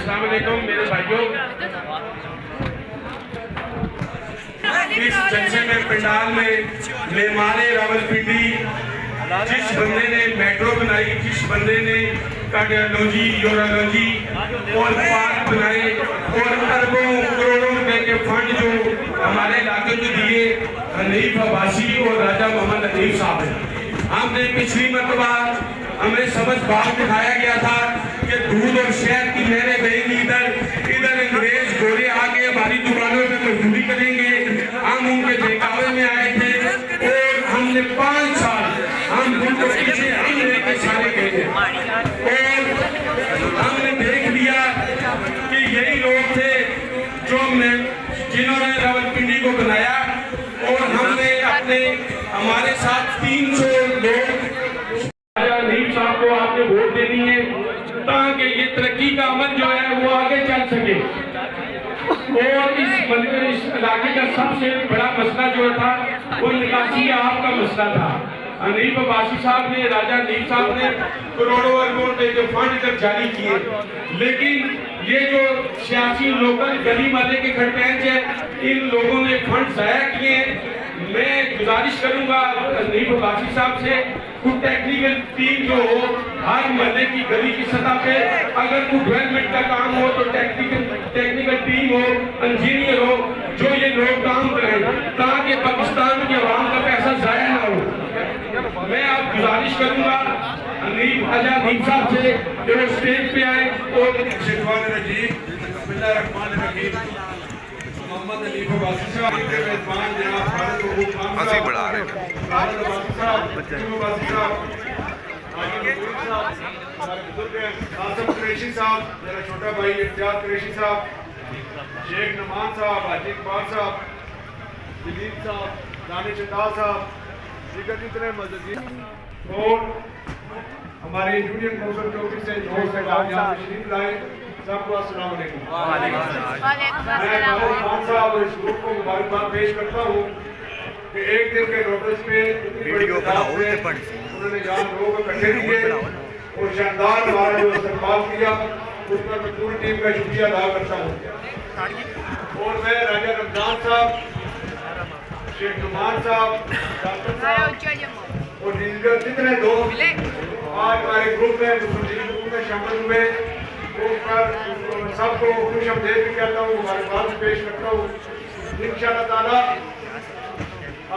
अस्सलाम वालेकुम मेरे भाइयों। इस जलसे में पंडाल में मेहमान रावलपिंडी, जिस बंदे ने मेट्रो बनाई, जिस बंदे ने कार्डियोलॉजी, यूरोलॉजी और पार्क बनाए और अरबों करोड़ों रुपए के फंड जो हमारे इलाके को दिए हनीफ अब्बासी और राजा मोहम्मद हनीफ साहब ने। हमने पिछली मरतबा हमें समझ बाग दिखाया गया था कि दूध और शहद की नहरें बहेंगी, इधर अंग्रेज गोरे आके हमारी दुकानों पे मजदूरी करेंगे। हम उनके बहकावे में आए थे और हमने 5 साल हम उनको पीछे हम लेके सारे गए और हमने देख लिया कि यही लोग थे जिन्होंने रावलपिंडी को बनाया। और हमने हमारे साथ 300 लोग हनीफ साहब को आपने वोट देनी है ताकि ये तरक्की का अमल जो है वो आगे चल सके। और इस इलाके का सबसे बड़ा मसला जो था वो निकासी आपका मसला था। हनीफ अब्बासी साहब ने, राजा हनीफ साहब ने करोड़ों अरबों रुपए के फंड तक जारी किए, लेकिन ये जो सियासी लोकल गली माले के खड़पेंच है, इन लोगों ने फंड जाया किए। मैं गुजारिश करूंगा हनीफ अब्बासी साहब से, कुछ टेक्निकल टीम जो हो हर महल्ले की गली की सतह पे, अगर कोई डेवलपमेंट का काम हो तो टेक्निकल टीम हो, इंजीनियर हो, जो ये लोग काम करें ताकि पाकिस्तान की आवाम का पैसा जाया ना हो। मैं आप गुजारिश करूंगा हनीफ साहब से जो स्टेज पे आए और मोहम्मद हनीफ अब्बासी साहब के मेजबान जनाब हंसी बढ़ा रहे हैं। कुरैशी साहब, मेरा छोटा भाई इम्तियाज कुरैशी साहब, शेख नमान साहब, हाजी इकबाल साहब, दिलीप साहब, दानिश अता साहब, दीगर जितने मौजूद और हमारे यूनियन काउंसिल चौकी से यहाँ तशरीफ लाए, सबको अस्सलाम वालेकुम। मैं खान साहब और इस ग्रुप को मुबारकबाद पेश करता हूँ कि एक दिन के नोटिस पे उन्होंने यहाँ लोग इकट्ठे किए और शानदार हमारा जो इस्तेमाल किया, उस पर मैं पूरी टीम का शुक्रिया अदा करता हूँ। और मैं राजा रमजान साहब, शेख नुमान साहब, डॉक्टर साहब और जितने दोस्त आज हमारे ग्रुप में शामिल हुए सबको खुश आमदीद भी कहता हूँ, मुबारकबाद भी पेश करता हूँ। इंशाअल्लाह ताला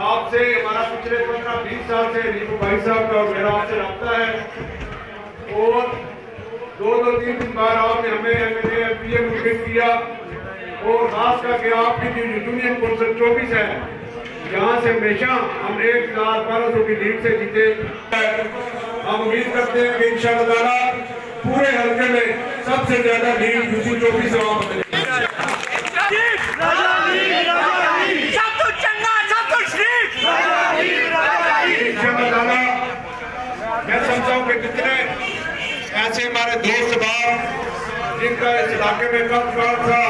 आपसे हमारा पिछले 15-20 साल से हनीफ भाई साहब का और मेरा आपसे रब्ता है और 2-3 बार आपने हमें MLA MPA मुनकिन किया और खास करके आपकी जो यूनियन काउंसिल 24 है, यहाँ से हमेशा हम 1,1200 की लीड से जीते। हम उम्मीद करते हैं कि इंशाअल्लाह ताला पूरे हल्के में सबसे ज्यादा लीड यूसी 24 से वहाँ पर मैं समझता हूँ कि जितने ऐसे हमारे दोस्त बाहर जिनका इस इलाके में कम कार्ड था,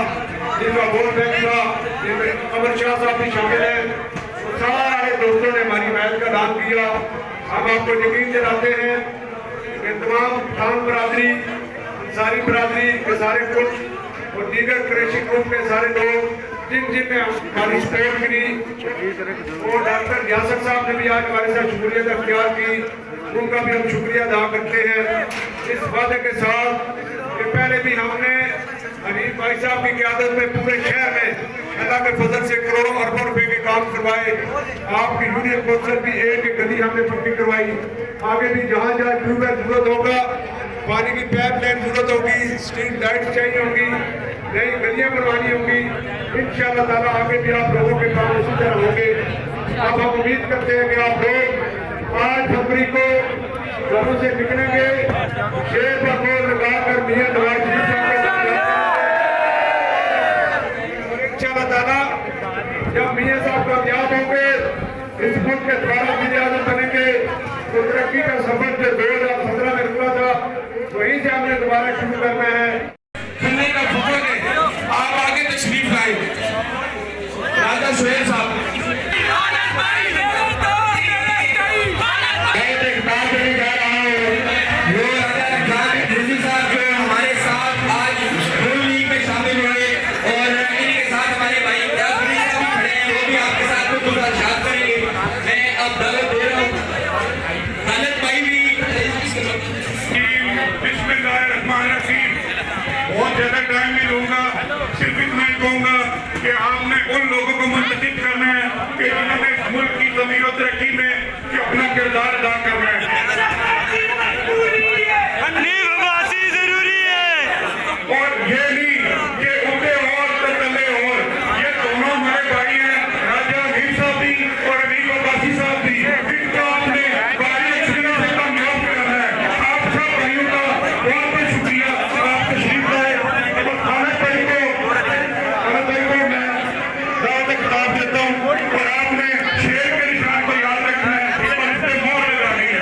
जिनका वोट बैंक था, जिनमें अमर शाह साहब भी शामिल है, सारे दोस्तों ने हमारी महल का दान किया। हम आपको यकीन दिलाते हैं कि तमाम खान बरादरी, सारी बरादरी के सारे ग्रुप और दीगर कुरैशी ग्रुप के सारे लोग जिनने हमारी सपोर्ट करी और डॉक्टर यासर साहब ने भी आज हमारे साथ शुक्रिया अख्तियार की, उनका भी हम शुक्रिया अदा करते हैं इस वादे के साथ कि पहले भी हमने हनीफ भाई साहब की क़यादत में पूरे शहर में अल्लाह के फजल से करोड़ों अरबों रुपए के काम करवाए। आपकी यूनियन काउंसिल भी एक गली हमने पक्की करवाई। आगे भी जहाँ जहाँ ट्यूबवेल जरूरत होगा, पानी की पाइप लाइन जरूरत होगी, स्ट्रीट लाइट चाहिए होगी, नई गलियाँ बनवानी होगी, इंशाअल्लाह ताला आगे भी आप लोगों के काम उसी तरह होंगे। अब हम उम्मीद करते हैं कि आप लोग 5 फरवरी को घरों से निकलेंगे, शेर पर गोल लगाकर मियां नवाज शरीफ और इंशाअल्लाह ताला जब मियां साहब कामयाब होंगे, इस मुल्क के द्वारा वज़ीर-ए-आज़म बनेंगे, तो तरक्की का सफर जो 2017 में रुका था वहीं से हमने दोबारा शुरू करना है। आप आगे तशरीफ लाए राजा सुहेल साहब, हमारे साथ आज बिस्मिल्लाहिर्रहमानिर्रहीम। बहुत ज्यादा टाइम नहीं लूंगा, सिर्फ इतना ही कहूंगा कि आपने उन लोगों को मुंतखब करना है कि जिन्होंने मुल्क की तमीर और तरक्की में कि अपना किरदार अदा करना है। जरूरी है और ये नहीं कि उनके और तले और ये दोनों हमारे भाई हैं, राजा अमीर साहब भी और अमीर अब्बासी साहब भी। इनको आपने बारी एक्सीडेंट से कामयाब करना है। आप सब भाइयों का बहुत बहुत शुक्रिया, आप तशरीफ लाए। और खाना भाई को मैं दावत खिताब देता हूँ और आपने शेर के निशान को याद रखना है और इस पे मोहर लगानी है।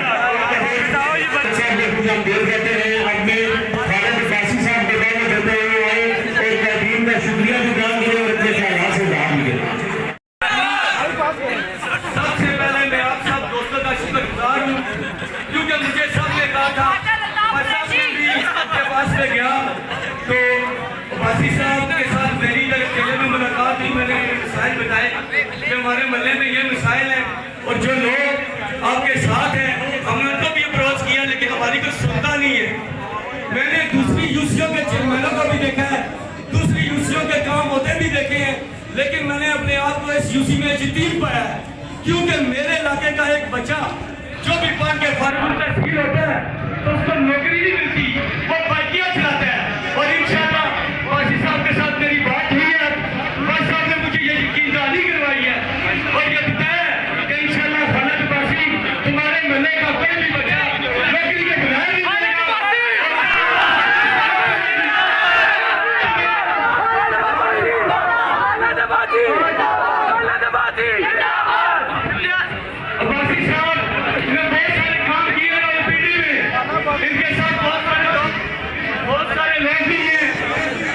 सबसे पहले मैं आप सब दोस्तों का शुक्रगुजार हूँ, क्योंकि मुझे सबने कहा था और सब मैं भी आपके पास में गया तो वासी साहब के साथ मेरी जब अकेले में मुलाकात हुई, मैंने मिसाइल बताए कि हमारे मोहल्ले में ये मिसाइल है और जो लोग आपके साथ हैं हमने तो भी अप्रोच किया लेकिन हमारी कोई सुनता नहीं है। मैंने दूसरी यूसीओ के चेयरमैनों को भी देखा है, दूसरी यूसीओ के काम होते भी देखे हैं, लेकिन मैंने अपने आप को इस यूसी में जीत पाया है, क्योंकि मेरे इलाके का एक बच्चा जो भी पढ़ के फार्मूल तहसील होता है तो उसको नौकरी नहीं मिलती, वो बाइकियां चलाता है। और इंशाल्लाह वासी साहब के साथ मेरी बात हुई है, वासी साहब ने मुझे ये यकीन दहानी करवाई है और ये बताया कि इंशाल्लाह खालिद अब्बासी तुम्हारे मोहल्ले का कोई भी बच्चा नौकरी के बगैर नहीं मिलेगा। अब्बासी साहब ने बहुत सारे काम किए हैं रावलपिंडी में, इनके साथ बहुत सारे लोग भी हैं,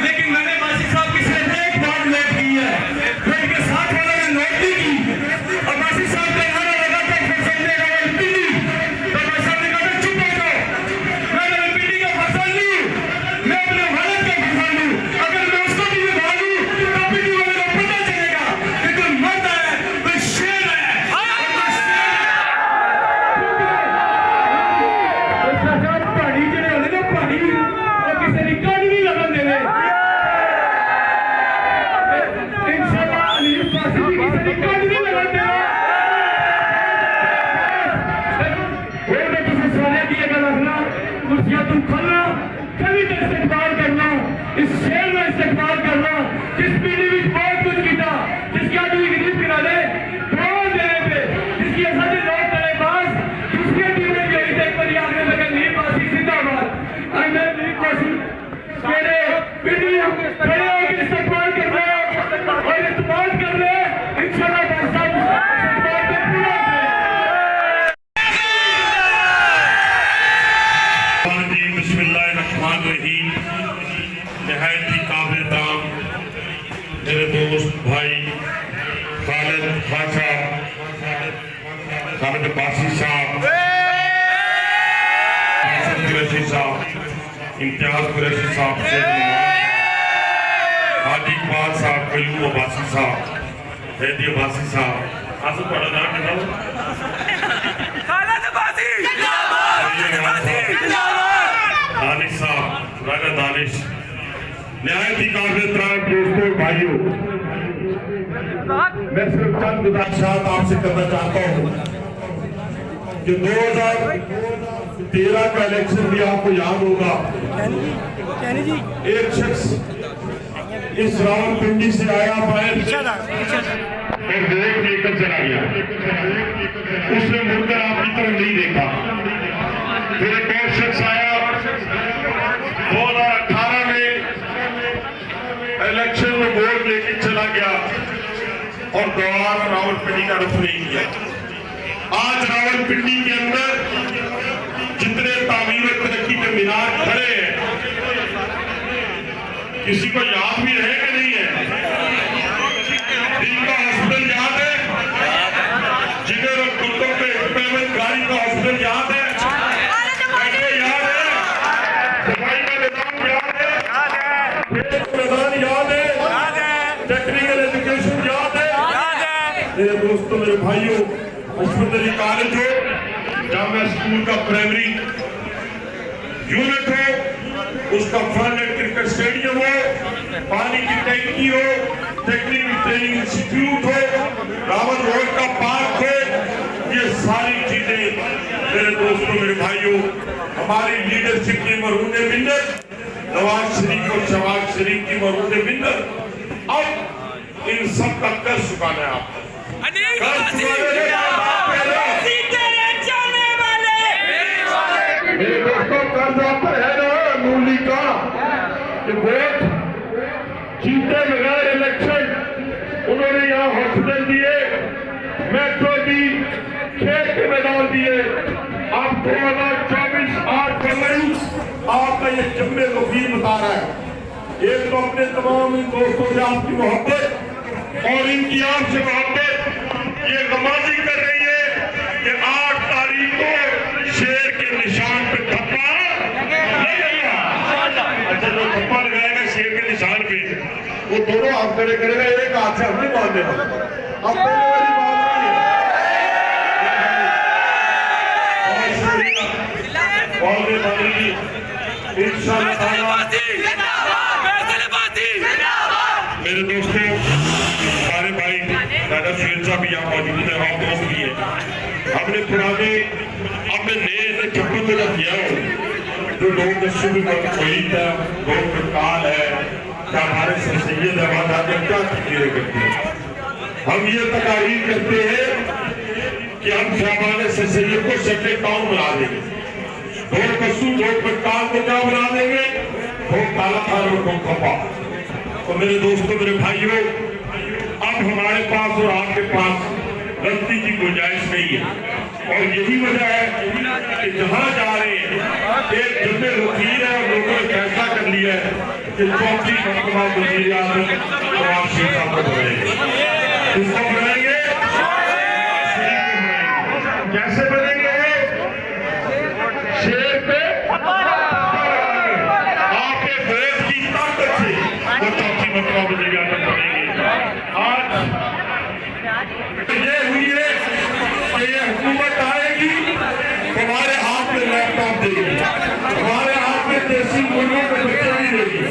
लेकिन मैंने अब्बासी साहब की सिर्फ एक बात नोट की है, जो इनके साथ वालों ने नोट नहीं की। अब्बासी साहब का नारा लगा था फसल में रावलपिंडी, तो अब्बासी साहब ने कहा था चुप हो जाओ, मैं रावलपिंडी का फसल नहीं हूँ, मैं अपने भारत का फसल हूँ। अगर मैं उसको भी भागूं तो पिंडी वाले को पता चलेगा कि कोई मर्द है, कोई शेर है। पहाड़ी ਜਿਹੜੇ ਹੁੰਦੇ ਨੇ ਪਹਾੜੀ ਉਹ ਕਿਸੇ ਦੀ ਕੰਨ ਨਹੀਂ ਲੱਗਣ ਦੇਣੇ। इंशाल्लाह अली अब्बासी भी किसी की कंन नहीं लगन देना। और मैं किसी सारे की ये गल रखना, कुर्सियां तुम खोलना, कभी तो इस्तेमाल करना, इस शेर में इस्तेमाल करना जिस पीढ़ी में बहुत कुछ किया, जिसकी आदमी गरीब गिरा दे बहुत देने पे, जिसकी असली लोग करे बास, जिसके टीम में भी एक बारी आगे लगे नील बासी जिंदाबाद। मैं नील बासी मेरे पीढ़ी खड़े होकर इस्तेमाल कर रहे हैं और इस्तेमाल कर रहे हैं इंशाल्लाह भाई साहब इस्तेमाल पे पूरा करें। बिस्मिल्लाहिर्रहमानिर्रहीम। निहायत ही काबिल ताम मेरे दोस्त भाई खालिद खान साहब, खालिद अब्बासी साहब, हसन कुरैशी साहब, इम्तियाज कुरैशी साहब, हाजी इकबाल साहब, कयूम अब्बासी साहब, हैदी अब्बासी साहब, आसफ बड़ा नाम बताओ, दानिश साहब, राजा दानिश। निहायत ही काबिल ताम दोस्तों भाइयों, मैं सिर्फ चंद गुजारिशात आपसे करना चाहता हूँ कि 2013 का इलेक्शन भी आपको याद होगा। एक शख्स इस रावलपिंडी से आया और वोट लेकर चला गया, उसने मुड़कर आपकी तरफ नहीं देखा। फिर एक और शख्स आया 2018 में इलेक्शन में वोट लेकर चला गया और दोबारा रावलपिंडी का रुख नहीं किया। आज रावलपिंडी के अंदर जितने तामीर और तरक्की के मीनार खड़े हैं, किसी को याद भी है कि नहीं है? दिल का हॉस्पिटल याद है, जिगर और कुत्तों पे पेमेंट गाड़ी का हॉस्पिटल याद है, याद है, सफाई का निजाम याद है, मैदान याद है, टेक्निकल एजुकेशन याद है। मेरे दोस्तों, मेरे भाइयों, अशफाक अली कॉलेज हो, जामिया स्कूल का प्राइमरी यूनिट हो, उसका फ्रंट एंड क्रिकेट स्टेडियम हो, पानी की टैंकी हो, टेक्निकल ट्रेनिंग इंस्टीट्यूट हो, रावत रोड का पार्क हो, ये सारी चीजें मेरे दोस्तों मेरे भाइयों हमारी लीडरशिप की मरहून मिन्नत नवाज शरीफ और शहबाज शरीफ की मरहून मिन्नत अब इन सब का कर्ज चुकाना है आपको। मेरे दोस्तों कर्ज आप पर है ना मूली का कि वोट जीते बगैर इलेक्शन उन्होंने यहाँ हॉस्पिटल दिए, मेट्रो दी, खेत के मैदान दिए। आप 2024 8 फरवरी आपका ये जम्मे वकील बता रहा है। एक तो अपने तमाम इन दोस्तों से आपकी मोहब्बत और इनकी आपसे मोहब्बत ये गमाजी कर रही है कि 8 तारीख को शेर के निशान पे थप्पा लगेगा। अच्छा जो थप्पा लगाएगा शेर के निशान पे वो दोनों हाथ खड़े करेगा, एक हाथ से हमने बांध देना। अब पहले वाली बात नहीं है। मेरे दोस्तों हमारे भाई दादा सुहेल साहब भी यहाँ मौजूद है और दोस्त भी है। हमने पुराने अपने नए छप्पन में किया हो जो लोग शुभ शहीद है, लोग काल है, क्या हमारे सर सैयद अहमद आजम क्या तकरीरें करते हैं। हम ये तकारीर करते हैं कि हम शहबाज सर सैयद को शक्ल टाउन बना देंगे, दो कसूर दो पट्टाल को क्या बना देंगे, दो काला खान और दो खपा। तो मेरे दोस्तों मेरे भाइयों अब हमारे पास और आपके पास गलती की गुंजाइश नहीं है और यही वजह है कि जहां जा रहे हैं एक जम्मे वकील है और लोगों ने फैसला कर लिया है कि 34 मरतबा वज़ीर आज़म नवाज शरीफ साहब को बनाएंगे। किसको बनाएंगे? कैसे बनेंगे? शेर पे आपके वोट की ताकत से वो 34 मरतबा वज़ीर आज़म बनेंगे। आज ये हुई है कि ये हुकूमत आएगी, हमारे हाथ में लैपटॉप देगी, हमारे हाथ में देसी मुर्गियों के बच्चे भी देगी।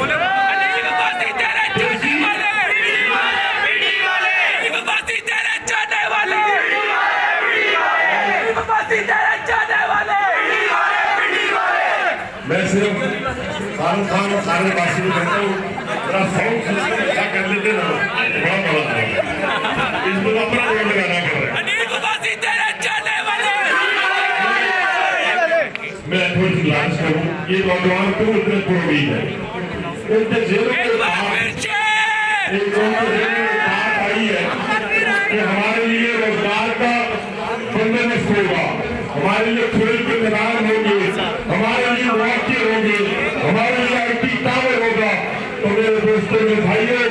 मैं सिर्फ शाहरुख खान और सारे बासी को कहता हूँ जरा साउंड सिस्टम अच्छा कर लेते ना, बड़ा बड़ा इसको अपना रोड लगाना कर रहे हैं। मैं थोड़ी सी गुजारिश करूँ, ये नौजवान क्यों इतने प्रोवीन है, उनके जेल में बात आई है कि हमारे लिए रोजगार का बंदोबस्त होगा, हमारे लिए खेल के मैदान होंगे, हमारे लिए मौके होंगे, हमारे लिए IT टावर होगा। तो मेरे दोस्तों मेरे भाइयों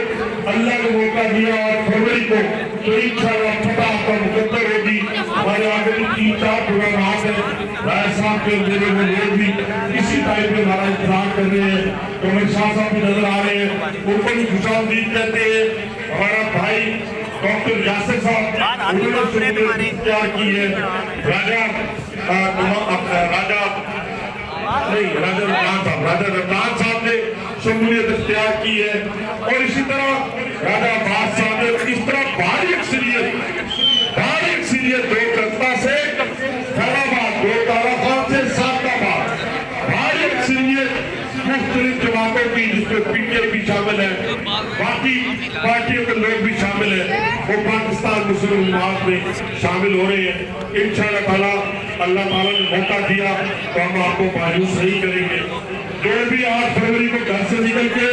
अल्लाह ने मौका दिया 8 फरवरी को तो इंशाअल्लाह फतह का मुकद्दर होगी। हमारे आगे 3-4 प्रोग्राम हाथ है, राय साहब के मेरे में लोग भी इसी टाइप में हमारा इंतजार कर रहे हैं। कमर शाह साहब भी नजर आ रहे हैं, उनको भी खुशामदीद कहते हैं। हमारा भाई डॉक्टर यासिर साहब उन्होंने तैयार की है, राजा रमजान साहब ने शमूलियत इख्तियार की है और इसी तरह राजा अब्बास साहब ने इस तरह भारी अक्सरियत दो कस्बा से फैलाबाद, दो कालाखान से सादाबाद, भारी अक्सरियत मुख्तलिफ जमातों की जिसमें PTI भी शामिल है, बाकी पार्टियों के लोग भी शामिल है, वो पाकिस्तान मुस्लिम जमात में शामिल हो रहे हैं। इंशाअल्लाह ताला अल्लाह ताला ने मौका दिया तो हम आपको मायूस नहीं करेंगे। जो भी 8 फरवरी को घर से निकल के